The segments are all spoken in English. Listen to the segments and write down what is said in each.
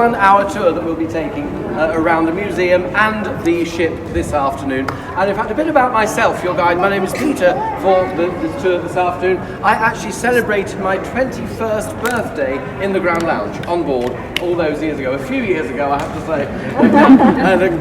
1-hour tour that we'll be taking around the museum and the ship this afternoon. And in fact, a bit about myself, your guide. My name is Peter for the tour this afternoon. I actually celebrated my 21st birthday in the Grand Lounge on board all those years ago. A few years ago, I have to say.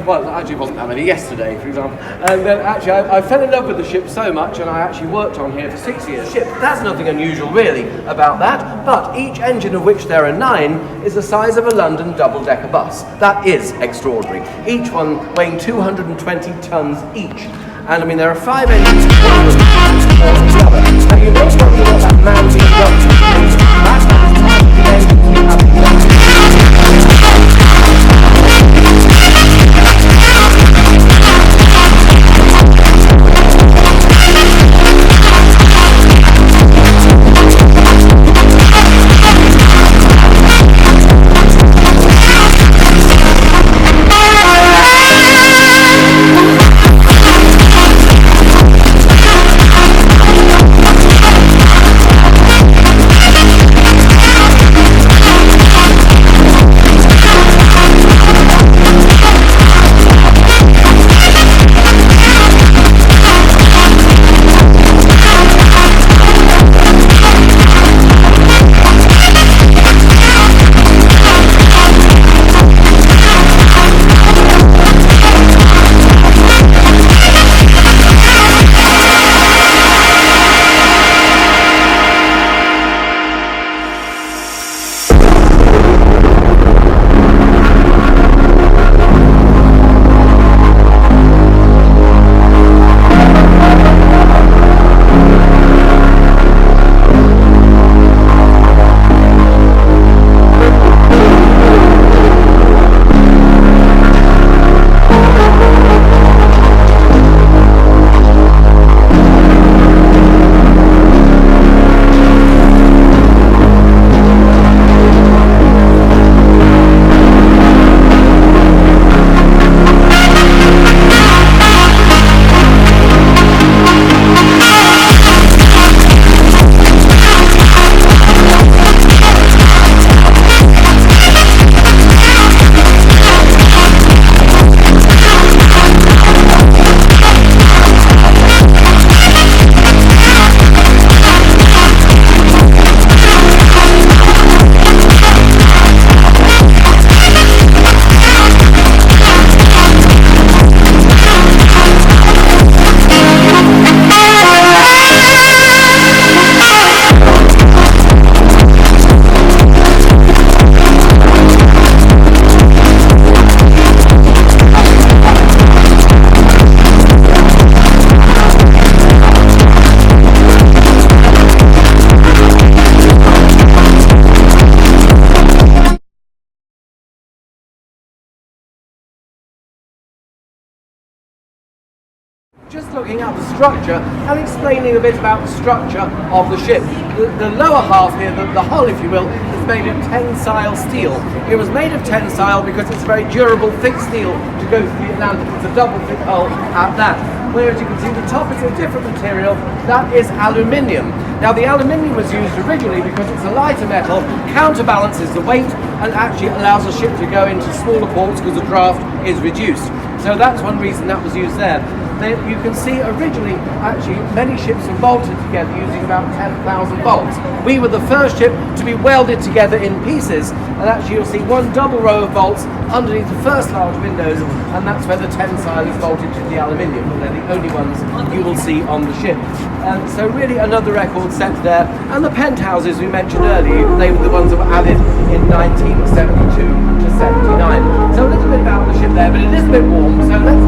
Well, actually it wasn't that many, yesterday, for example. And then actually I fell in love with the ship so much, and I actually worked on here for 6 years. Ship, there's nothing unusual really about that, but each engine, of which there are 9, is the size of a London double-decker bus. That is extraordinary. Each one weighing 220 tons each. And I mean, there are 5 engines together. Now you may wonder what that man being up to means. That's part of the engines we have together. Just looking at the structure and explaining a bit about the structure of the ship. The lower half here, the hull if you will, is made of tensile steel. It was made of tensile because it's a very durable, thick steel to go through the Atlantic. It's a double thick hull at that. Whereas you can see the top is a different material, that is aluminium. Now the aluminium was used originally because it's a lighter metal, counterbalances the weight, and actually allows the ship to go into smaller ports because the draft is reduced. So that's one reason that was used there. You can see originally, actually, many ships were bolted together using about 10,000 bolts. We were the first ship to be welded together in pieces, and actually you'll see one double row of bolts underneath the first large windows, and that's where the tensile is bolted to the aluminium, and they're the only ones you will see on the ship. So really another record set there. And the penthouses we mentioned earlier, they were the ones that were added in 1972 to 79. So a little bit about the ship there, but it is a bit warm, so let's...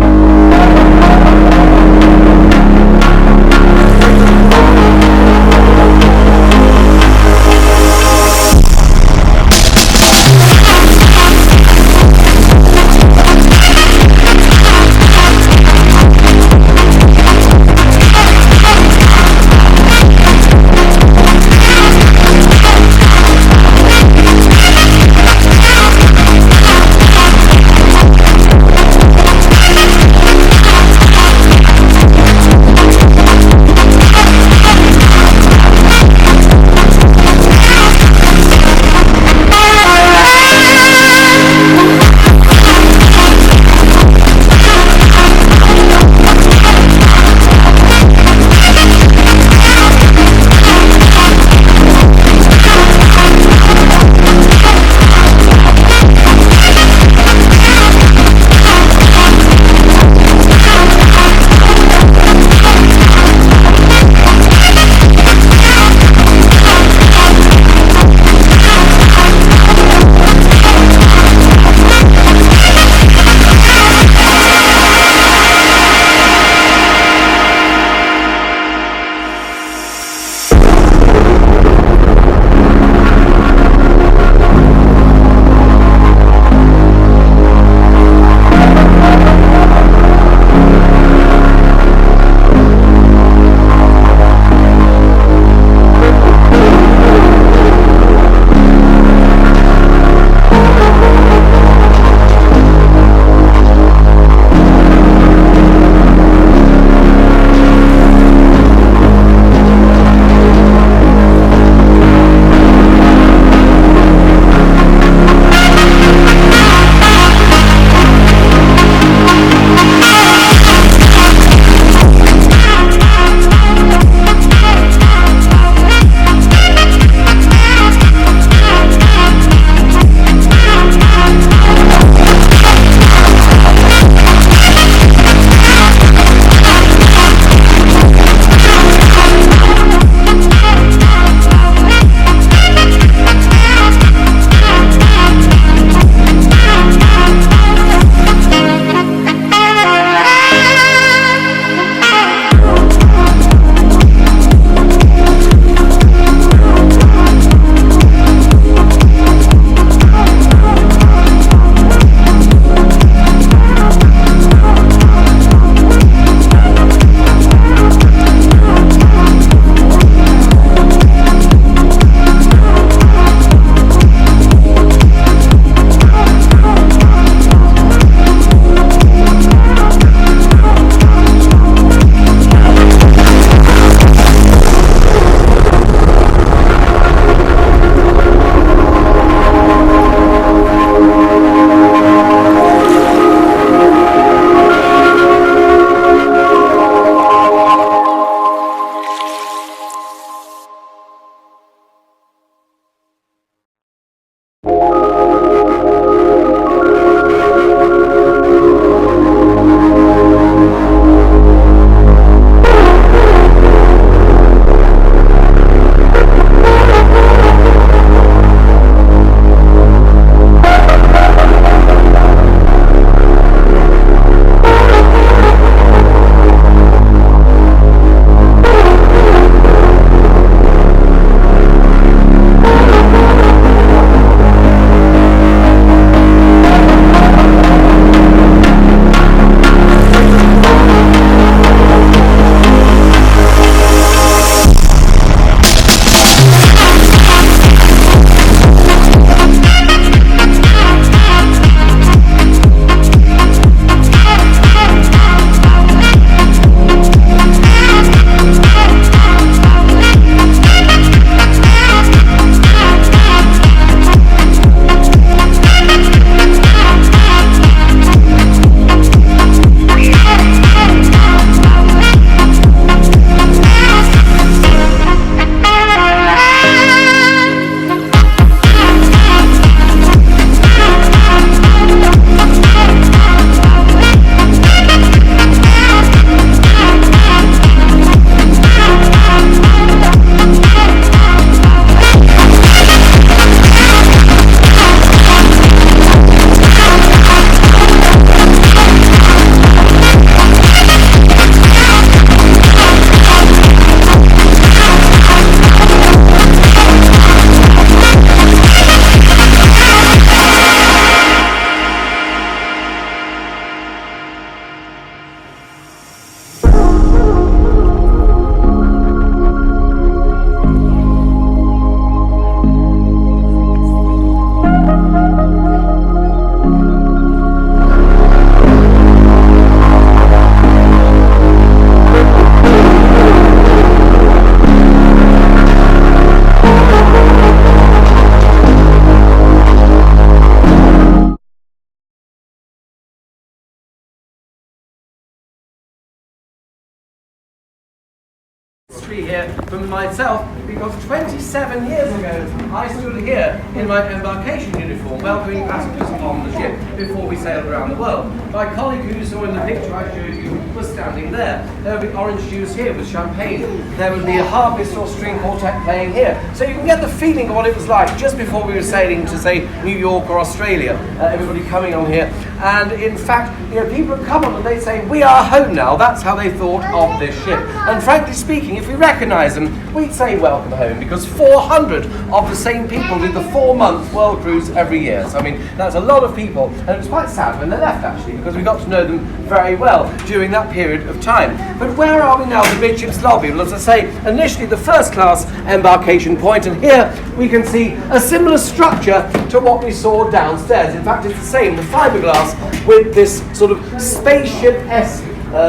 History here from myself, because 27 years ago I stood here in my embarkation uniform welcoming passengers on the ship before we sailed around the world. My colleague who you saw in the picture I showed you was standing there. There would be orange juice here with champagne. There would be a harpist or string quartet playing here. So you can get the feeling of what it was like just before we were sailing to, say, New York or Australia. Everybody coming on here. And in fact, people would come on and they'd say, "We are home now." That's how they thought of this ship. And frankly speaking, if we recognise them, we'd say welcome home, because 400 of the same people did the 4-month world cruise every year. So I mean, that's a lot of people, and it was quite sad when they left actually, because we got to know them very well during that period of time. But where are we now? The midship's lobby. Well, as I say, initially the first class embarkation point, and here we can see a similar structure to what we saw downstairs. In fact, it's the same, the fiberglass with this sort of spaceship-esque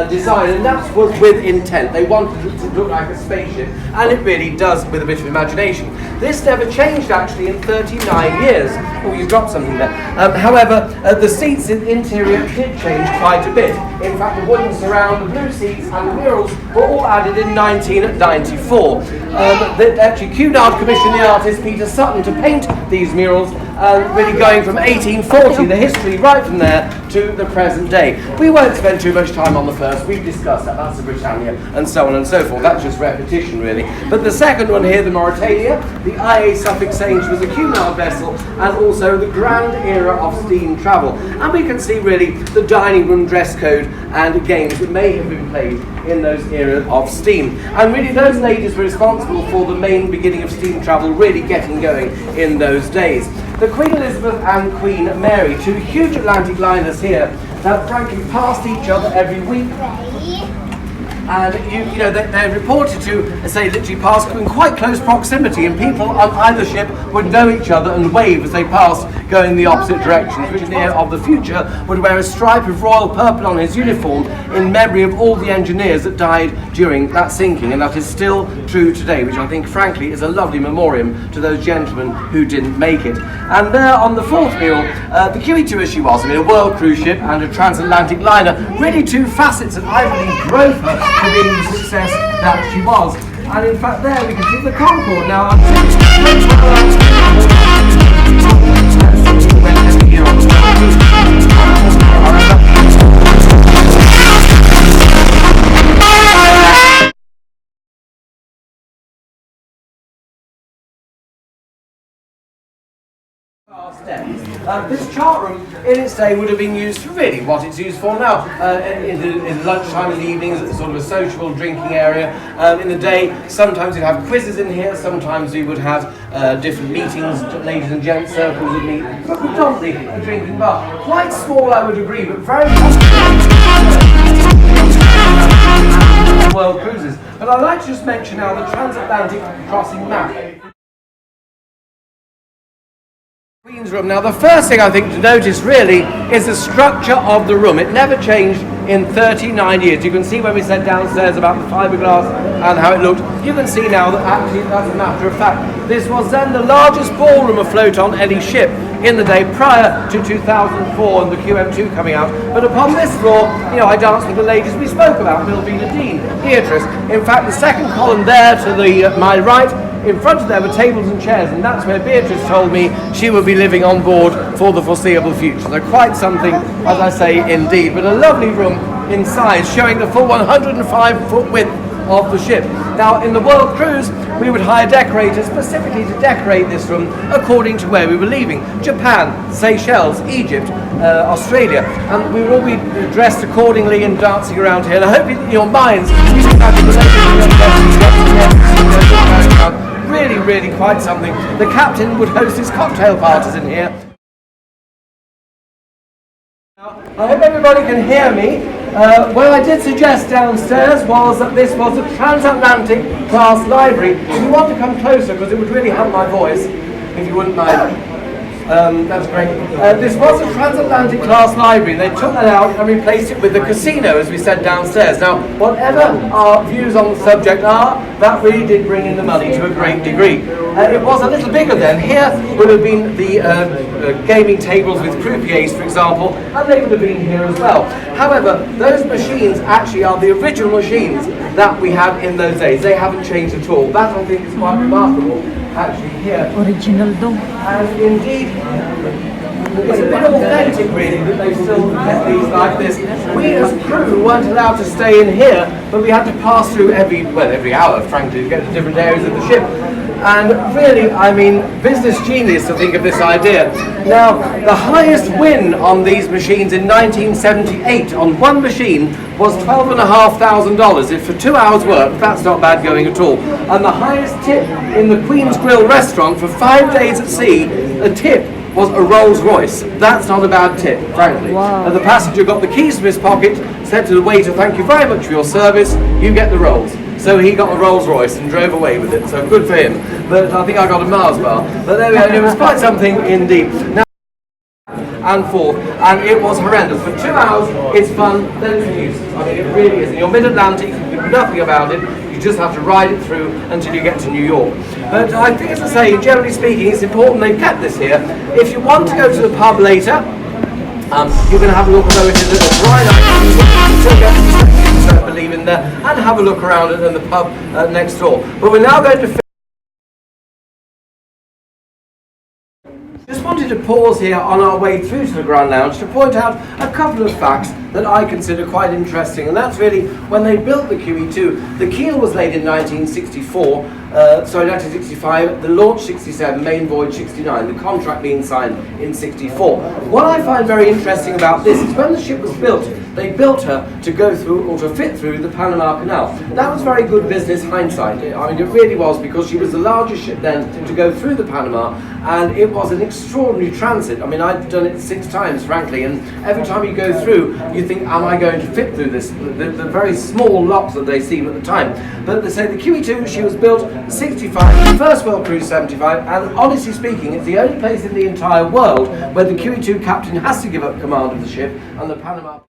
design, and that was with intent. They wanted it to look like a spaceship, and it really does with a bit of imagination. This never changed actually in 39 years. Oh, you dropped something there. However, the seats in the interior did change quite a bit. In fact, the wooden surround, the blue seats and the murals were all added in 1994. Actually, Cunard commissioned the artist Peter Sutton to paint these murals, really going from 1840, the history right from there to the present day. We won't spend too much time on the first, we've discussed that, that's the Britannia and so on and so forth, that's just repetition really. But the second one here, the Mauretania, the IA Suffolk Sage was a Cunard vessel, and also the grand era of steam travel. And we can see really the dining room dress code and games that may have been played in those eras of steam. And really those ladies were responsible for the main beginning of steam travel really getting going in those days. The Queen Elizabeth and Queen Mary, two huge Atlantic liners here that frankly passed each other every week. And they're reported to, say, literally pass in quite close proximity, and people on either ship would know each other and wave as they passed going the opposite directions. Which near of the future would wear a stripe of royal purple on his uniform in memory of all the engineers that died during that sinking, and that is still true today, which I think frankly is a lovely memoriam to those gentlemen who didn't make it. And there on the fourth mural, the QE2 as she was, I mean, a world cruise ship and a transatlantic liner, really two facets that I believe drove her to being the success that she was. And in fact there we can see the Concorde. Now this chart room in its day would have been used for really what it's used for now, in lunchtime and evenings, as sort of a social drinking area. In the day, sometimes you'd have quizzes in here, sometimes we would have different meetings, ladies and gents circles would meet, but predominantly a drinking bar. Quite small, I would agree, but very world cruises. But I'd like to just mention now the transatlantic crossing map. Queen's room. Now the first thing I think to notice really is the structure of the room. It never changed in 39 years. You can see when we said downstairs about the fiberglass and how it looked. You can see now that actually that's a matter of fact. This was then the largest ballroom afloat on any ship in the day prior to 2004 and the QM2 coming out. But upon this floor, I danced with the ladies we spoke about, Milvina Dean, Beatrice. In fact, the second column there to the my right, in front of there were tables and chairs, and that's where Beatrice told me she would be living on board for the foreseeable future. So quite something, as I say, indeed. But a lovely room in size, showing the full 105-foot width of the ship. Now, in the World Cruise, we would hire decorators specifically to decorate this room according to where we were leaving. Japan, Seychelles, Egypt, Australia. And we would all be dressed accordingly and dancing around here. And I hope in your minds, you can really, really quite something. The captain would host his cocktail parties in here. I hope everybody can hear me. What I did suggest downstairs was that this was a transatlantic class library. If you want to come closer, because it would really help my voice, if you wouldn't mind. That's great. This was a transatlantic class library. They took that out and replaced it with the casino, as we said, downstairs. Now, whatever our views on the subject are, that really did bring in the money to a great degree. It was a little bigger then. Here would have been the gaming tables with croupiers, for example, and they would have been here as well. However, those machines actually are the original machines that we had in those days. They haven't changed at all. That, I think, is quite remarkable, actually, here. Original dong. And indeed, it's a bit authentic, really, that they still kept these like this. We as crew weren't allowed to stay in here, but we had to pass through every hour, frankly, to get to different areas of the ship. And really, I mean, business genius to think of this idea. Now, the highest win on these machines in 1978 on one machine was $12,500. If for 2 hours work, that's not bad going at all. And the highest tip in the Queen's Grill restaurant for 5 days at sea, a tip was a Rolls Royce. That's not a bad tip, frankly. Wow. And the passenger got the keys from his pocket, said to the waiter, "Thank you very much for your service, you get the rolls." So he got a Rolls Royce and drove away with it, so good for him. But I think I got a Mars bar. But there we go, it was quite something indeed. Now, and forth, and it was horrendous. For 2 hours, it's fun, then it's a nuisance. I mean, it really is. In your mid-Atlantic, you can do nothing about it. You just have to ride it through until you get to New York. But I think, as I say, generally speaking, it's important they've kept this here. If you want to go to the pub later, you can have a look, although it is a dry night, you can still get to believe in there, and have a look around it in the pub next door. But we're now going to just wanted to pause here on our way through to the Grand Lounge to point out a couple of facts that I consider quite interesting, and that's really when they built the QE2. The keel was laid in 1965, the launch 67, main voyage 69, the contract being signed in 64. What I find very interesting about this is when the ship was built, they built her to go through, or to fit through, the Panama Canal. That was very good business hindsight. I mean, it really was, because she was the largest ship then to go through the Panama, and it was an extraordinary transit. I mean, I'd done it 6 times, frankly, and every time you go through, you think, am I going to fit through this? The very small locks that they seem at the time. But they say the QE2, she was built 65, First World Cruise 75, and honestly speaking, it's the only place in the entire world where the QE2 captain has to give up command of the ship, and the Panama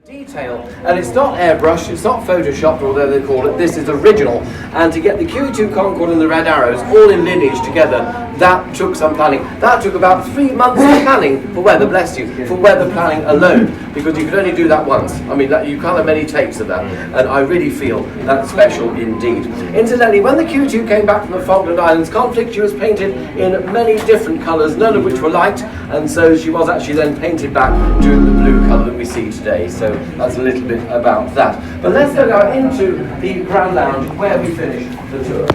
detail, and it's not airbrushed, it's not photoshopped, although they call it, this is original. And to get the QE2 Concorde and the Red Arrows all in lineage together, that took some planning. That took about 3 months of planning for weather, bless you, for weather planning alone, because you could only do that once. I mean, you can't have many takes of that, and I really feel that's special indeed. Incidentally, when the QE2 came back from the Falkland Islands conflict, she was painted in many different colours, none of which were liked, and so she was actually then painted back to the blue colour that we see today. So that's a little bit about that. But let's go now into the Grand Lounge where we finished the tour.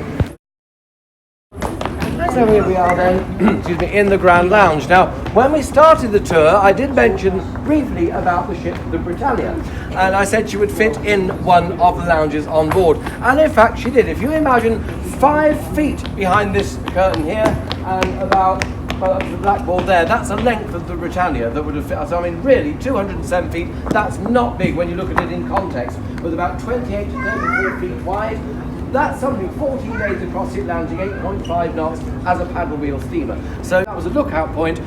So here we are then, excuse me, in the Grand Lounge. Now, when we started the tour, I did mention briefly about the ship, the Britannia, and I said she would fit in one of the lounges on board. And in fact, she did. If you imagine 5 feet behind this curtain here, and about the blackboard there, that's the length of the Britannia that would have fit us. I mean, really, 207 feet, that's not big when you look at it in context, with about 28 to 34 feet wide. That's something 14 days across the Atlantic, 8.5 knots as a paddle wheel steamer. So that was a lookout point.